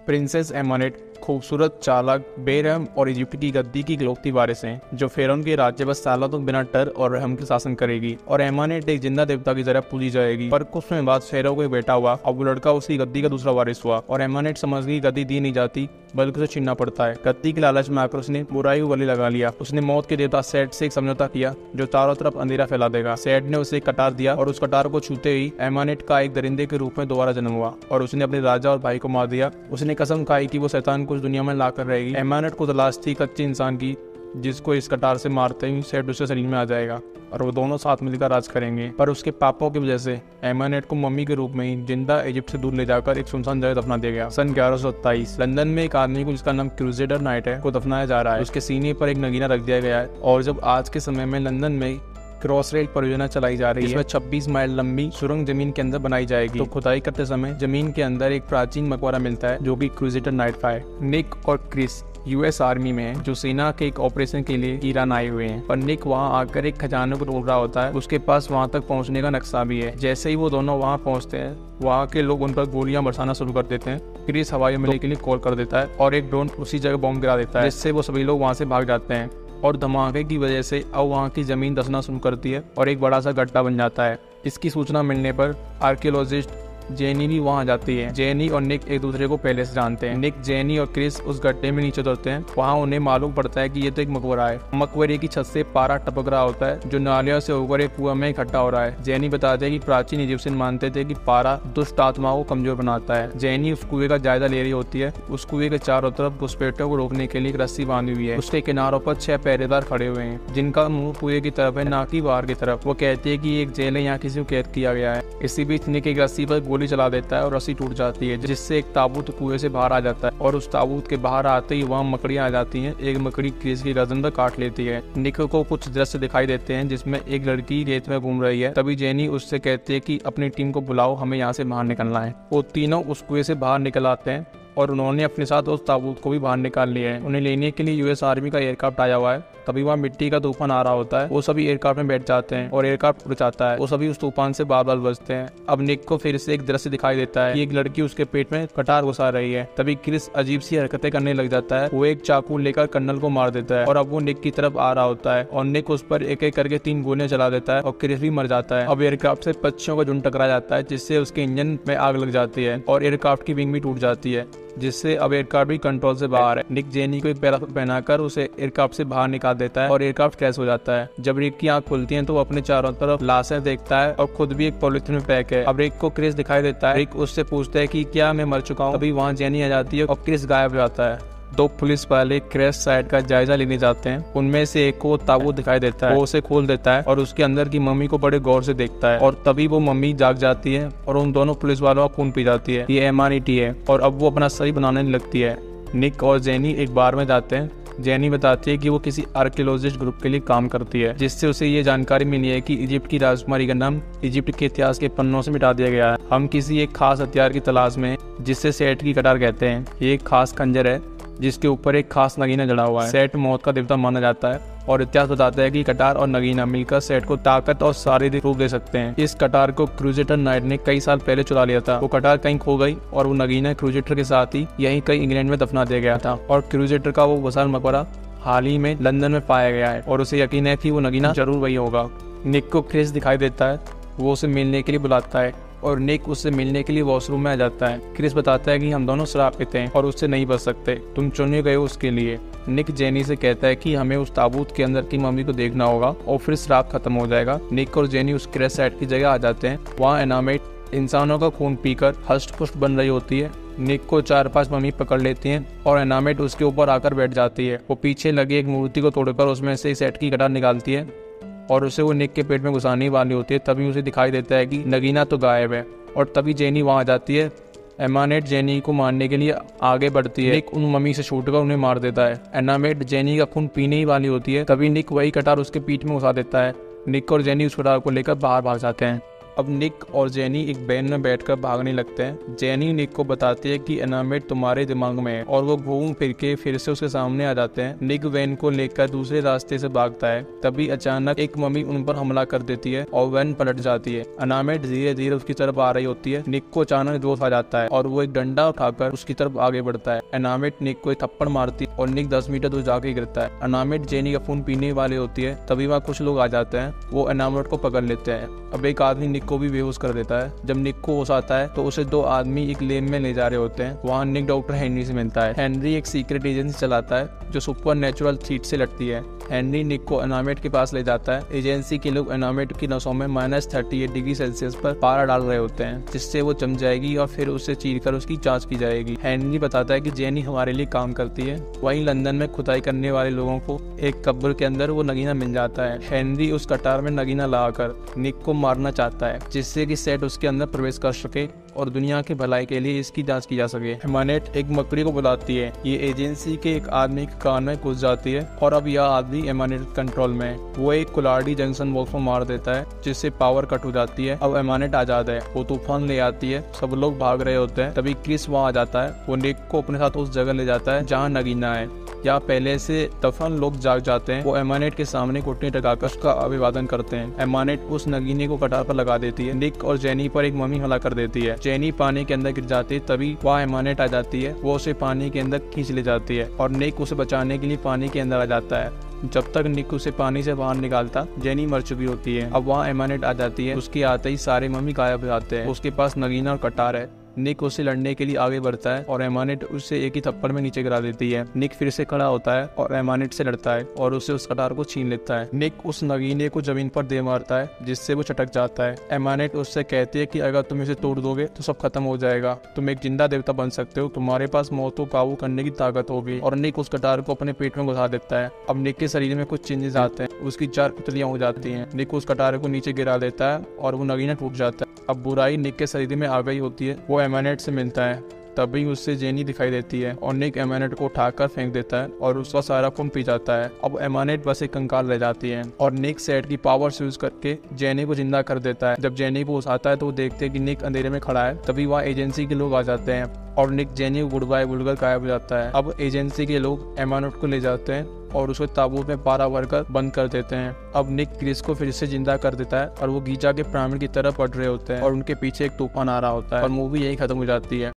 Princess एमानेट खूबसूरत, चालाक, बेरहम और इजिप्ट की गद्दी की इकलौती वारिस हैं जो फेरोन के राज्य पर सालों तक बिना डर और रहम के शासन करेगी और एमानेट एक जिंदा देवता की तरह पूजी जाएगी। पर कुछ समय बाद फेरो को एक बेटा हुआ और वो लड़का उसकी गद्दी का दूसरा वारिस हुआ और एमानेट समझ गई गद्दी दी नहीं जाती बल्कि उसे छीनना पड़ता है। गद्दी के लालच में आकर उसने बुराई को गले लगा लिया। उसने मौत के देवता सेट से एक समझौता किया जो चारों तरफ अंधेरा फैला देगा। सेट ने उसे एक कटार दिया और उस कटार को छूते ही एमानेट का एक दरिंदे के रूप में दोबारा जन्म हुआ और उसने अपने राजा और भाई को मार दिया। उसने कसम खाई कि वो शैतान को इस दुनिया में लाकर रहेगी। एमानेट को तलाश थी कच्चे इंसान की जिसको इस कटार से मारते ही सेट उसके शरीर में आ जाएगा और वो दोनों साथ मिलकर राज करेंगे। पर उसके पापों की वजह से एमानेट को मम्मी के रूप में ही जिंदा इजिप्ट से दूर ले जाकर एक सुनसान जगह दफना दिया गया। सन 1127 लंदन में एक आदमी को जिसका नाम क्रूसेडर नाइट है को दफनाया जा रहा है। उसके सीने पर एक नगीना रख दिया गया है और जब आज के समय में लंदन में क्रॉस रेल परियोजना चलाई जा रही है, इसमें 26 माइल लंबी सुरंग जमीन के अंदर बनाई जाएगी। तो खुदाई करते समय जमीन के अंदर एक प्राचीन मकबरा मिलता है जो कि क्रूसेडर नाइट का है। निक और क्रिस यूएस आर्मी में है जो सेना के एक ऑपरेशन के लिए ईरान आए हुए हैं। पर निक वहां आकर एक खजाने को ढूंढ रहा होता है। उसके पास वहां तक पहुंचने का नक्शा भी है। जैसे ही वो दोनों वहां पहुंचते हैं वहां के लोग उन पर गोलियां बरसाना शुरू कर देते हैं। क्रिस हवाई हमले के लिए कॉल कर देता है और एक ड्रोन उसी जगह बॉम्ब गिरा देता है जिससे वो सभी लोग वहां से भाग जाते हैं और धमाके की वजह से अब वहां की जमीन धंसना शुरू करती है और एक बड़ा सा गड्ढा बन जाता है। इसकी सूचना मिलने पर आर्कियोलॉजिस्ट जेनी भी वहां जाती है। जेनी और निक एक दूसरे को पहले से जानते हैं। निक, जेनी और क्रिस उस गड्ढे में नीचे उतरते हैं। वहां उन्हें मालूम पड़ता है कि ये तो एक मकबरा है। मकबरे की छत से पारा टपक रहा होता है जो नालियों से होकर एक कुआं में इकट्ठा हो रहा है। जेनी बताते हैं कि प्राचीन इजिप्शियन मानते थे कि पारा दुष्ट आत्माओं को कमजोर बनाता है। जेनी उस कुएं का जायजा ले रही होती है। उस कुएं के चारों तरफ घुसपैठियों को रोकने के लिए एक रस्सी बांधी हुई है। उसके किनारों पर 6 पहरेदार खड़े हुए हैं जिनका मुंह कुएं की तरफ है, ना कि बाहर की तरफ। वो कहते हैं कि एक जेल है, यहाँ किसी को कैद किया गया है। इसी बीच निक एक रस्सी पर गोली चला देता है और रस्सी टूट जाती है जिससे एक ताबूत कुएं से बाहर आ जाता है और उस ताबूत के बाहर आते ही वहां मकड़ियां आ जाती हैं। एक मकड़ी क्रिस की गर्दन पर काट लेती है। निक को कुछ दृश्य दिखाई देते हैं जिसमें एक लड़की रेत में घूम रही है। तभी जेनी उससे कहती है कि अपनी टीम को बुलाओ, हमें यहाँ से बाहर निकलना है। वो तीनों उस कुएं से बाहर निकल आते हैं और उन्होंने अपने साथ उस ताबूत को भी बाहर निकाल लिया है। उन्हें लेने के लिए यूएस आर्मी का एयरक्राफ्ट आया हुआ है। तभी वहाँ मिट्टी का तूफान आ रहा होता है। वो सभी एयरक्राफ्ट में बैठ जाते हैं और एयरक्राफ्ट उड़ जाता है। वो सभी उस तूफान से बार बार बचते हैं। अब निक को फिर से एक दृश्य दिखाई देता है कि एक लड़की उसके पेट में कटार घुसा रही है। तभी क्रिस अजीब सी हरकतें करने लग जाता है। वो एक चाकू लेकर कर्नल को मार देता है और अब वो निक की तरफ आ रहा होता है और निक उस पर एक एक करके 3 गोलियां चला देता है और क्रिस भी मर जाता है। अब एयरक्राफ्ट से पक्षियों का झुंड टकरा जाता है जिससे उसके इंजन में आग लग जाती है और एयरक्राफ्ट की विंग भी टूट जाती है जिससे अब एयरक्राफ्ट भी कंट्रोल से बाहर है। निक जेनी को एक पैराशूट पहनाकर उसे एयरक्राफ्ट से बाहर निकाल देता है और एयरक्राफ्ट क्रैश हो जाता है। जब रिक की आंख खुलती है तो वो अपने चारों तरफ लाशें देखता है और खुद भी एक पॉलिथीन में पैक है। अब रिक को क्रिस दिखाई देता है। रिक उससे पूछता है कि क्या मैं मर चुका हूँ। तभी वहाँ जेनी आ जाती है और क्रिस गायब हो जाता है। 2 पुलिस वाले क्रैश साइट का जायजा लेने जाते हैं। उनमें से एक को ताबूत दिखाई देता है। वो उसे खोल देता है और उसके अंदर की मम्मी को बड़े गौर से देखता है और तभी वो मम्मी जाग जाती है और उन दोनों पुलिस वालों का खून पी जाती है। ये एमानिटी है और अब वो अपना सही बनाने लगती है। निक और जेनी एक बार में जाते हैं। जेनी बताती है कि वो किसी आर्कियोलॉजिस्ट ग्रुप के लिए काम करती है जिससे उसे ये जानकारी मिली है कि इजिप्ट की राजकुमारी का नाम इजिप्ट के इतिहास के पन्नों से मिटा दिया गया है। हम किसी एक खास हथियार की तलाश में जिससे सेट की कटार कहते हैं। ये एक खास खंजर है जिसके ऊपर एक खास नगीना जड़ा हुआ है। सेट मौत का देवता माना जाता है और इतिहास बताता है कि कटार और नगीना मिलकर सेट को ताकत और शारीरिक रूप दे सकते हैं। इस कटार को क्रूसेडर नाइट ने कई साल पहले चुरा लिया था। वो कटार कहीं खो गई और वो नगीना क्रूसेडर के साथ ही यहीं कहीं इंग्लैंड में दफना दिया गया था और क्रूसेडर का वो विशाल मकबरा हाल ही में लंदन में पाया गया है और उसे यकीन है कि वो नगीना जरूर वही होगा। निक को क्रिस दिखाई देता है। वो उसे मिलने के लिए बुलाता है और निक उससे मिलने के लिए वॉशरूम में आ जाता है। क्रिस बताता है कि हम दोनों शराब पीते हैं और उससे नहीं बच सकते, तुम चुने गए हो उसके लिए। निक जेनी से कहता है कि हमें उस ताबूत के अंदर की मम्मी को देखना होगा और फिर शराब खत्म हो जाएगा। निक और जेनी उस क्रैश साइट की जगह आ जाते हैं। वहाँ एनामेट इंसानों का खून पीकर हष्ट पुष्ट बन रही होती है। निक को 4-5 मम्मी पकड़ लेती हैं और एनामेट उसके ऊपर आकर बैठ जाती है। वो पीछे लगी एक मूर्ति को तोड़कर उसमें से सेट की कटार निकालती है और उसे वो निक के पेट में घुसाने वाली होती है। तभी उसे दिखाई देता है कि नगीना तो गायब है और तभी जेनी वहां आ जाती है। एमानेट जेनी को मारने के लिए आगे बढ़ती है। निक उन मम्मी से छूटकर उन्हें मार देता है। एनामेट जेनी का खून पीने ही वाली होती है। तभी निक वही कटार उसके पीठ में घुसा देता है। निक और जेनी उस कटार को लेकर बाहर भाग जाते हैं। अब निक और जेनी एक वैन में बैठकर भागने लगते हैं। जेनी निक को बताती है कि एनामेट तुम्हारे दिमाग में है और वो घूम फिर के फिर से उसके सामने आ जाते हैं। निक वैन को लेकर दूसरे रास्ते से भागता है, तभी अचानक एक मम्मी उन पर हमला कर देती है और वैन पलट जाती है। एनामेट धीरे धीरे उसकी तरफ आ रही होती है। निक को अचानक जोश आ जाता है और वो एक डंडा उठाकर उसकी तरफ आगे बढ़ता है। एनामेट निक को एक थप्पड़ मारती है और निक 10 मीटर दूर जाके गिरता है। एनामेट जेनी का खून पीने वाली होती है, तभी वहाँ कुछ लोग आ जाते हैं। वो एनामेट को पकड़ लेते हैं। अब एक आदमी निक को भी बेहोश कर देता है। जब निक को होश आता है तो उसे 2 आदमी एक लेन में ले जा रहे होते हैं। वहाँ निक डॉक्टर हेनरी से मिलता है। हेनरी एक सीक्रेट एजेंसी चलाता है जो सुपर नेचुरल थ्रेट से लड़ती है। हेनरी निक को एनामेट के पास ले जाता है। एजेंसी के लोग एनामेट की नसों में -38 डिग्री सेल्सियस पर पारा डाल रहे होते हैं, जिससे वो जम जाएगी और फिर उसे चीरकर उसकी जांच की जाएगी। हेनरी बताता है कि जेनी हमारे लिए काम करती है। वहीं लंदन में खुदाई करने वाले लोगों को एक कब्र के अंदर वो नगीना मिल जाता है। हेनरी उस कटार में नगीना लगाकर निक को मारना चाहता है, जिससे कि सेट उसके अंदर प्रवेश कर सके और दुनिया की भलाई के लिए इसकी जांच की जा सके। एमानेट एक मकड़ी को बुलाती है। ये एजेंसी के एक आदमी के कान में घुस जाती है और अब यह आदमी एमानेट कंट्रोल में है। वो एक कुलाड़ी जंक्शन बॉक्स को मार देता है, जिससे पावर कट हो जाती है। अब एमानेट आजाद है। वो तूफान ले आती है। सब लोग भाग रहे होते हैं, तभी क्रिस वहाँ आ जाता है। वो निक को अपने साथ उस जगह ले जाता है जहाँ नगीना है। या पहले से दफन लोग जाग जाते हैं। वो एमानेट के सामने घुटने टकाकर उसका अभिवादन करते हैं। एमानेट उस नगीने को कटार पर लगा देती है। निक और जेनी पर एक मम्मी हमला कर देती है। जेनी पानी के अंदर गिर जाती है, तभी वहाँ एमानेट आ जाती है। वो उसे पानी के अंदर खींच ले जाती है और निक उसे बचाने के लिए पानी के अंदर आ जाता है। जब तक निक उसे पानी से बाहर निकालता, जेनी मर चुकी होती है। अब वहाँ एमानेट आ जाती है। उसके आते ही सारे मम्मी गायब हो जाते हैं। उसके पास नगीना और कटार है। निक उसे लड़ने के लिए आगे बढ़ता है और एमानेट उसे एक ही थप्पड़ में नीचे गिरा देती है। निक फिर से खड़ा होता है और एमानेट से लड़ता है और उसे उस कटार को छीन लेता है। निक उस नगीने को जमीन पर दे मारता है, जिससे वो चटक जाता है। एमानेट उससे कहती है कि अगर तुम इसे तोड़ दोगे तो सब खत्म हो जाएगा। तुम एक जिंदा देवता बन सकते हो। तुम्हारे पास मौत को काबू करने की ताकत होगी। और निक उस कटार को अपने पेट में घुसा देता है। अब निक के शरीर में कुछ चेंजेस आते हैं। उसकी 4 पुतलियां हो जाती हैं। निक उस कटार को नीचे गिरा देता है और वो नगीना टूट जाता है। अब बुराई निक के शरीर में आ गई होती है। वो एमानेट से मिलता है। तभी उससे जेनी दिखाई देती है और निक एमानेट को उठाकर फेंक देता है और उसका सारा खून पी जाता है। अब एमानेट बस एक कंकाल रह जाती है और निक सेट की पावर यूज करके जेनी को जिंदा कर देता है। जब जेनी को उठाता है तो वो देखते हैं कि निक अंधेरे में खड़ा है। तभी वहाँ एजेंसी के लोग आ जाते हैं और निक जेनी को गुड बाय बोलकर गायब हो जाता है। अब एजेंसी के लोग एमानेट को ले जाते हैं और उसको ताबूत में पारा भरकर बंद कर देते हैं। अब निक क्रिस को फिर से जिंदा कर देता है और वो गीजा के पिरामिड की तरफ बढ़ रहे होते हैं और उनके पीछे एक तूफान आ रहा होता है और मूवी यही खत्म हो जाती है।